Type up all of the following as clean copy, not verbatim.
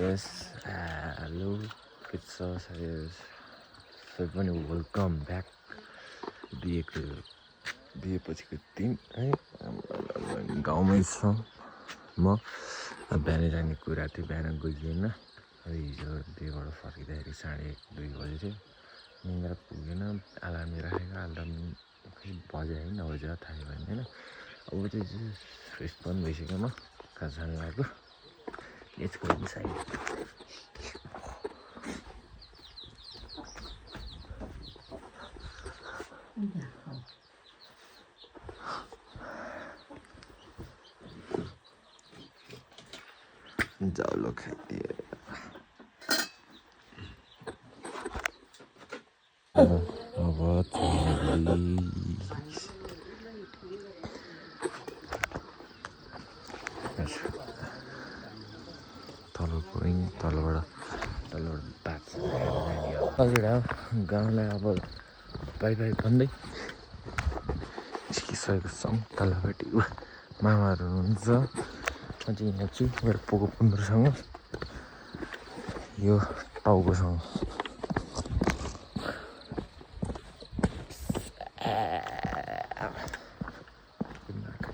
Yes, hello, it's us. पनि welcome back बिहेपछिको दिन है गाउँमै छौँ म। बिहान जाने कुरा थियो, बिहान गइएन। हिजो बिहेबाट फर्किँदाखेरि 1:30-2 बजी थियो। निन्द्रा पुगेन, अलार्म राखेको, अलार्म खै बज्यो है नबज्यो थाहा भएन होइन। अब चाहिँ फ्रेस पनि भइसक्यो, म कहाँ जानु लागेको लेट्स गो इनसाइड। जाउलो खाइदिए अब तलबाट बात हजुर गाउँलाई अब बाई बाई भन्दै निस्किसकेको छौँ। तलपट्टि मामाहरू हुनुहुन्छ, म चाहिँ यहाँ छु मेरो पोको पुन्द्रोसँग, यो टाउकोसँग।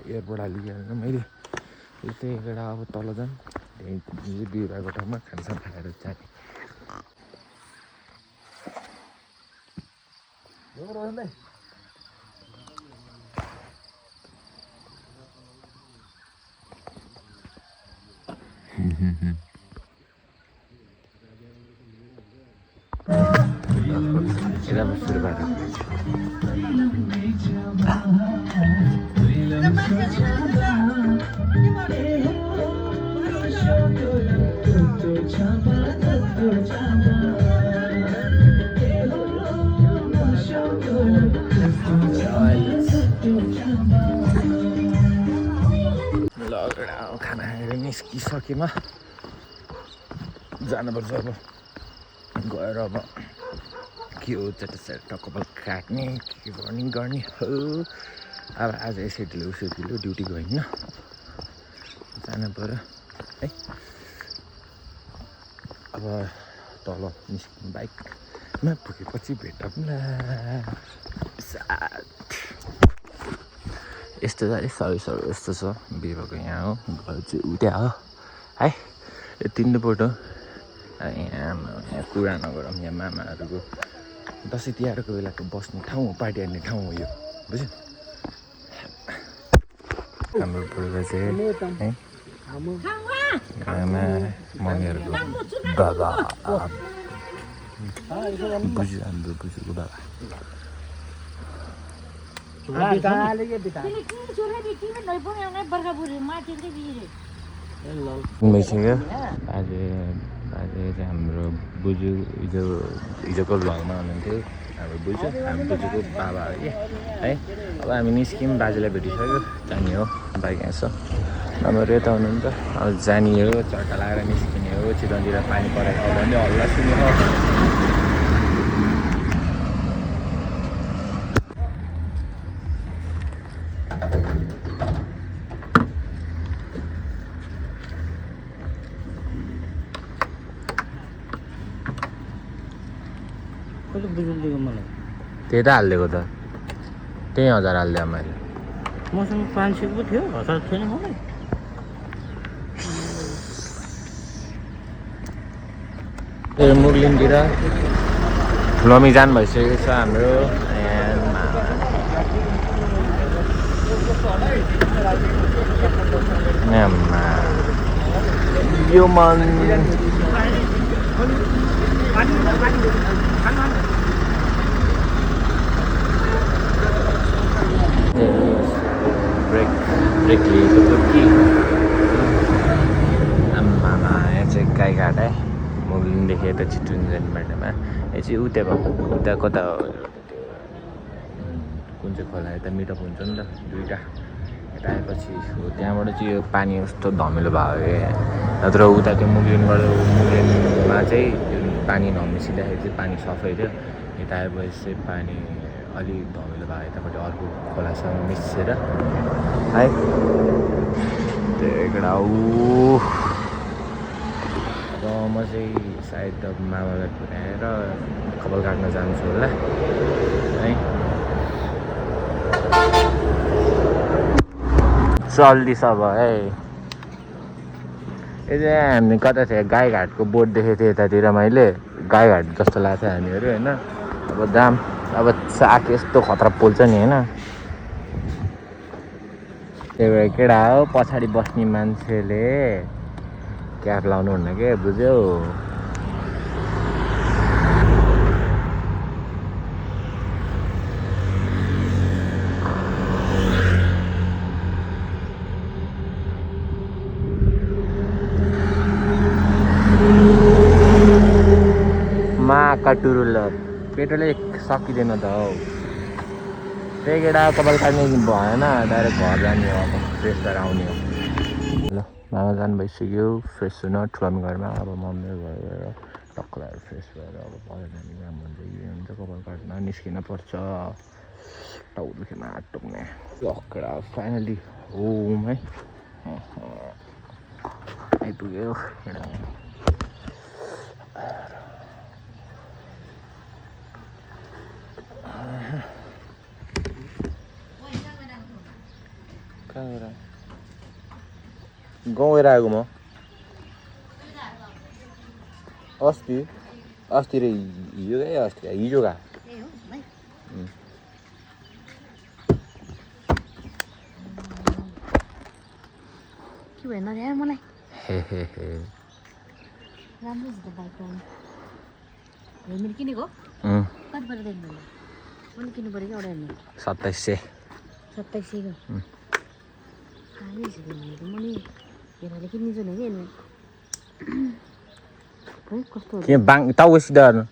एयरपोर्ट हालिहाल्नु मैले त्यही एउटा अब तल जाऊँ, त्यही बिहे भएको ठाउँमा खानसान खाएर जाने। खाना खाएर निस्किसकेमा जानुपर्छ। अब गएर अब के हो चट्टा कपाल काट्ने के गर्ने हो। अब आज यसो ढिलो ड्युटी गइन्न, जानु पऱ्यो है। अब तल निस्किनु बाइकमा पुगेपछि भेटौँला। यस्तो छ है, सबै यस्तो छ बिहे भएको यहाँ हो। घर चाहिँ उता हो है, तिनपल्ट यहाँ कुरा नगरौँ। यहाँ मामाहरूको दसैँ तिहारको बेलाको बस्ने ठाउँ हो, पार्टी हान्ने ठाउँ हो यो, बुझ्यो। हाम्रो पूर्व चाहिँ है आमा मम्मीहरूको बाबा बुझ्यो, हाम्रो बुझेको बाबा भइसक्यो। बाजे चाहिँ हाम्रो बुजु हिजोको भ्लगमा हुनुहुन्थ्यो, हाम्रो बुजुको बाबा हो कि है। अब हामी निस्क्यौँ, बाजेलाई भेटिसक्यो, जाने हो। बाइक यहाँ छ, नम्बर यता हुनुहुन्छ। अब जाने हो, चट्टा लगाएर निस्किने हो। चितवनतिर पानी परेको हो भने हल्ला सुन्ने हो। त्यही त हालिदिएको त, त्यही 1000 हालिदिएँ मैले। मसँग 500 पो थियो, 1000 थिएन मलाई। ए मुगलिनतिर लमी जान भइसकेको छ हाम्रो। यो मन ब्रेक लिएको थियो कि आम्मामा। यहाँ चाहिँ गाईघाट है, मुगलिनदेखि यता चितवन जाने बाटोमा। यो चाहिँ उता भएको, उता कता कुन चाहिँ खोला, यता मिटअप हुन्छ नि त दुईवटा। यता आएपछि त्यहाँबाट चाहिँ यो पानी कस्तो धमिलो भयो क्या। नत्र उता त्यो मुगलिनमा चाहिँ पानी नमिसिँदाखेरि चाहिँ पानी सफै थियो। यता आएपछि चाहिँ पानी अलिक धमिलो भयो, यतापट्टि अर्को खोलासँग मिसेर है। त्यही एउटा म चाहिँ सायद अब मामालाई पुऱ्याएर कपाल काट्न जान्छु होला है। चल्दी सब है। यो चाहिँ हामी कता थियो गाईघाटको बोर्ड देखेको थिएँ यतातिर मैले, गाईघाट जस्तो लाग्थ्यो हामीहरू होइन। अब दाम अब साग यस्तो खतरा पोल्छ नि होइन। त्यही भएर केटा हो पछाडि बस्ने मान्छेले क्याप लाउनु हुन्न के बुझ्यौ। कटुरुल पेट्रोलै सकिँदैन त हौ। त्यही केटा कपाल काट्ने भएन, डाइरेक्ट घर जाने हो अब, फ्रेस भएर आउने हो। ल मामा जानु भइसक्यो, फ्रेस हुन ठुलाम घरमा। अब मम्मी घर गएर टक्कर फ्रेस भएर अब घर जाने काम हुन्छ के हुन्छ, कपाल काट्न निस्किन पर्छ। टाउ दुखेमा टुक्ने केटा फाइनली होम है, आइपुग्यो केटा। गाउँ गएर आएको म अस्ति र हिजो गएँ, अस्ति हिजो गएको। के भएन यार मलाई हे राम्रो छ त बाइक हेलमेट किनेको कति पर्छ देख्नु मैले किन्नु पऱ्यो कि एउटा हेलमेट 2700 2700 खाली छ हेलमेट मैले हेरेर किन्छु नि हेलमेट है कस्तो के बाङ टाउको सिधा गर्नु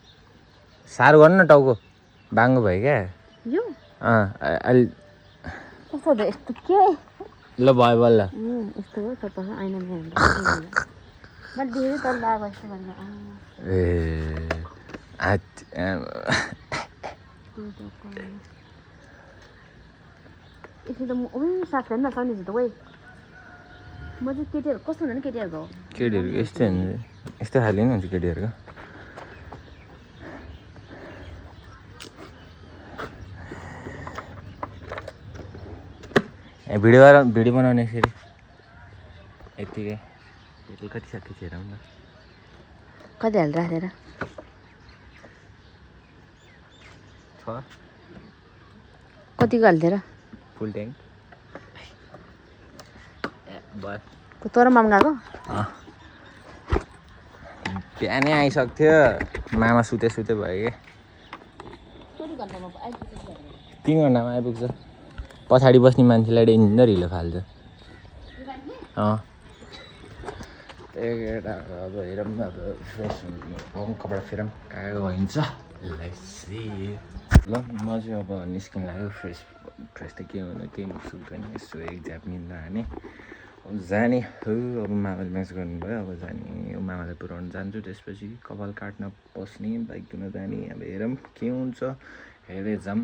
साह्रो गर्नु न, टाउको बाङ्गो भयो क्या यो अलि कस्तो हो यस्तो के ल भयो बल्ल यस्तो हो सबै आइना मैले देखेँ तर लाग्यो यस्तो गरेर ए यसो त म साथ छैन सन्देश त गएँ म चाहिँ केटीहरू कस्तो हुन्छ नि केटीहरूको यस्तै हुन्छ, यस्तो खाले नै हुन्छ केटीहरूको। भिडियो बनाउने फेरि यतिकै पेट्रोल कति सक्यो हेरौँ न, कति हाल राखेर कतिको हालिदिएर फुल ट्याङ्क भयो। तँरो माम गएको बिहानै आइसक्थ्यो, मामा सुते भयो कि 3 घन्टामा आइपुग्छ। पछाडि बस्ने मान्छेलाई डेन्जर हिलो फाल्छ। त्यही अब हेरौँ न, अब फ्रेस हुनु कपडा फेरौँ कहाँ भइन्छ। ल म चाहिँ अब निस्किन लाग्यो, फ्रेस त के हुनु केही सुत्दैन, यसो एकझ्याप निन्दा हाने जाने हो। अब मामाले म्याच गर्नुभयो, अब जाने हो, मामालाई पुऱ्याउनु जान्छु। त्यसपछि कपाल काट्न पस्ने, बाइक धुन जाने। अब हेरौँ के हुन्छ, हेर्दै जाऊँ,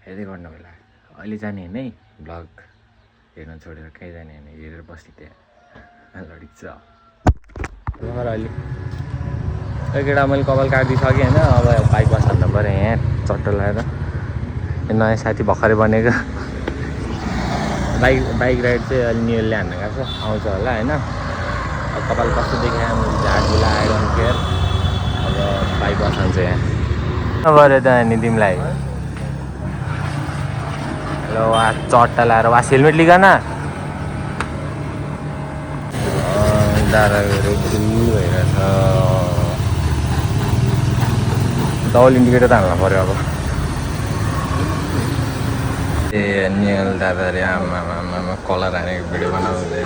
हेर्दै गर्नु होला। अहिले जाने होइन है, भ्लग हेर्न छोडेर कहीँ जाने होइन, हेरेर बस्ने त्यहाँ लडिक छ अहिले। केटा मैले कपाल काटिदिइसकेँ होइन, अब बाइक बस्नु पऱ्यो यहाँ चट्टो लगाएर। नयाँ साथी भर्खरै बनेको बाइक राइड चाहिँ अलि नियलले हान्न गएको छ, आउँछ होला होइन। अब कपाल कस्तो देखाएँ मैले झाडु लगाएर केयर। अब बाइक बसाल्छ यहाँ नगऱ्यो त नि तिमीलाई। ल वा चट्टा लगाएर वास हेलमेट लिगन डाँडाहरू भइरहेछ। डबल इन्डिकेटर त हाल्नु पऱ्यो अब। ए नियल दादाले आमा कलर हानेको भिडियो बनाउँदै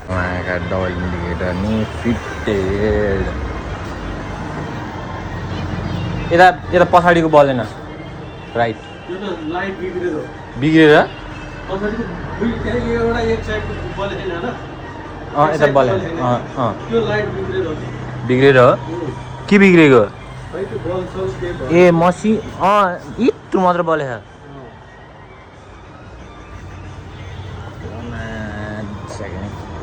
उहाँका डबल इन्डिकेटर नि फिटेड। यता पछाडिको बलेन राइट बिग्रेर यता बलेन बिग्रेर हो के बिग्रेको ए मसी इत्रो मात्र बले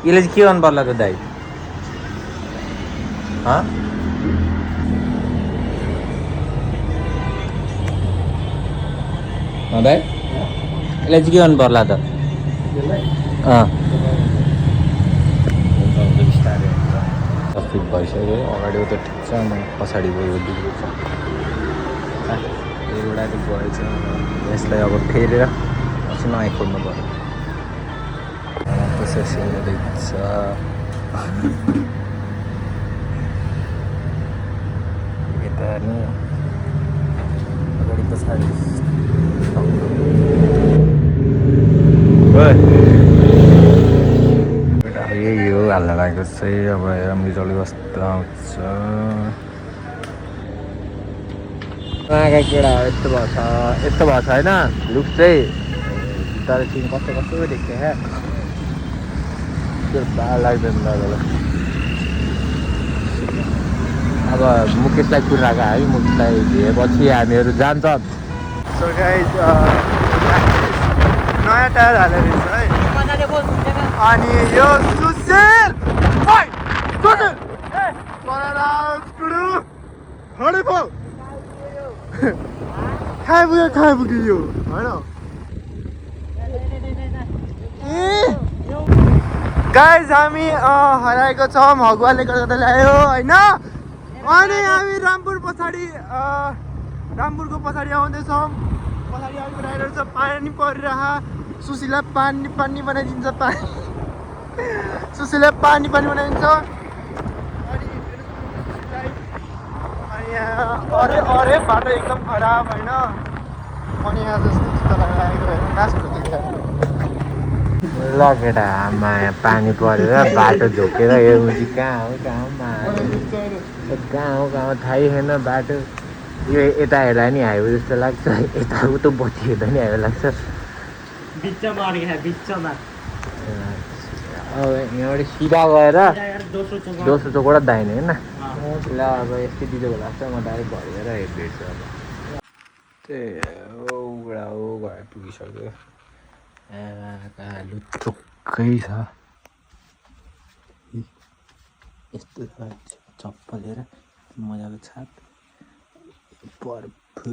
यसले चाहिँ के गर्नु पर्ला त दाइ दाइ यसलाई चाहिँ के गर्नु पर्ला त अस्ति भइसक्यो अगाडिको त ठिक छ पछाडि गयो बिग्रेको छ एउटा चाहिँ भएछ यसलाई अब फेरेर पछि नयाँ खोल्नु पऱ्यो त्यसै रहेछ यता नि अगाडि पछाडि यही हो हाल्न लागेको चाहिँ अब रिजल्ट कस्तो आउँछ आँखा केटा यस्तो भएको छ होइन लुक चाहिँ तर चाहिँ कस्तो कस्तो देख्छ क्या त्यो बाल लाग्दैन दादालाई अब मुकेशलाई कुराएको है मुकेशलाई दिएपछि हामीहरू जान्छ सो गाइस नयाँ टायर हालेर रहेछ है अनि यो सुशील खाइपुग्यो यो होइन गाइस हामी हराएको छौँ हगुवाले गर्दा ल्यायो होइन अनि हामी रामपुरको पछाडि आउँदैछौँ पछाडि आइरहेको छ पानी परिरह सुशीलाई पानी बनाइदिन्छ सुशीलाई पानी बनाइदिन्छ अनि यहाँ अरे बाटो एकदम खराब होइन अनि यहाँ जस्तो जुत्ता लगाएको ल केटा आमा यहाँ पानी परेर बाटो झोकेर हेर्नु कहाँ हो थाहै छैन बाटो यो यता हेर्दा नि हाइवे जस्तो लाग्छ यता उता बत्ती हेर्दा नि हाइवे लाग्छ अब यहाँबाट सिधा गएर दोस्रो चोकबाट दाहिने होइन ल अब यस्तै दिदो लाग्छ म डाइरेक्ट भरेर हेर्दैछु अब त्यही उडा घर पुगिसक्यो लुत्रुक्कै छ यस्तो चप्पल लिएर मजाको छाप बर्फु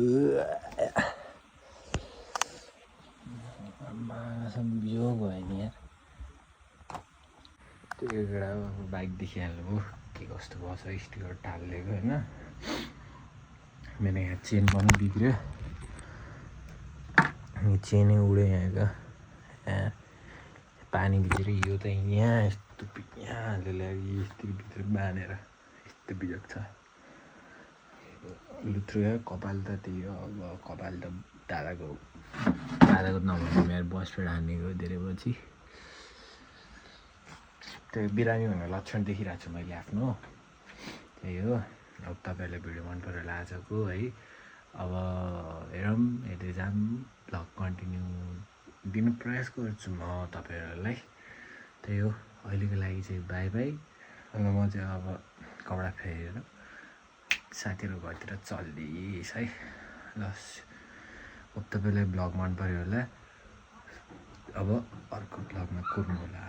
बियो भयो नि यार त्यो एउटा बाइक देखिहाल्नु हो के कस्तो भयो छ स्टिकर टालिएको होइन मेरो यहाँ चेन पनि बिग्रियो चेनै उड्यो यहाँको पानी भित्र यो त यहाँ यस्तो यहाँले ल्यायो यस्तो भित्र बाँधेर यस्तो बिजोग छ लुत्रो कपाल त त्यही हो अब कपाल त दादाको नभने मेरो बसपेट हानेको धेरै पछि त्यो बिरामी हुने लक्षण देखिरहेको छु मैले आफ्नो त्यही हो अब तपाईँहरूले भिडियो मन परेर आजको है अब हेरौँ हेर्दै जाऊँ भ्लग कन्टिन्यू दिनु प्रयास गर्छु म तपाईँहरूलाई त्यही हो अहिलेको लागि चाहिँ बाई बाई अन्त म चाहिँ अब कपडा फेरेर साथीहरू घरतिर चल्दिस है ल अब तपाईँलाई भ्लग मन पऱ्यो होला अब अर्को भ्लगमा कुर्नु होला।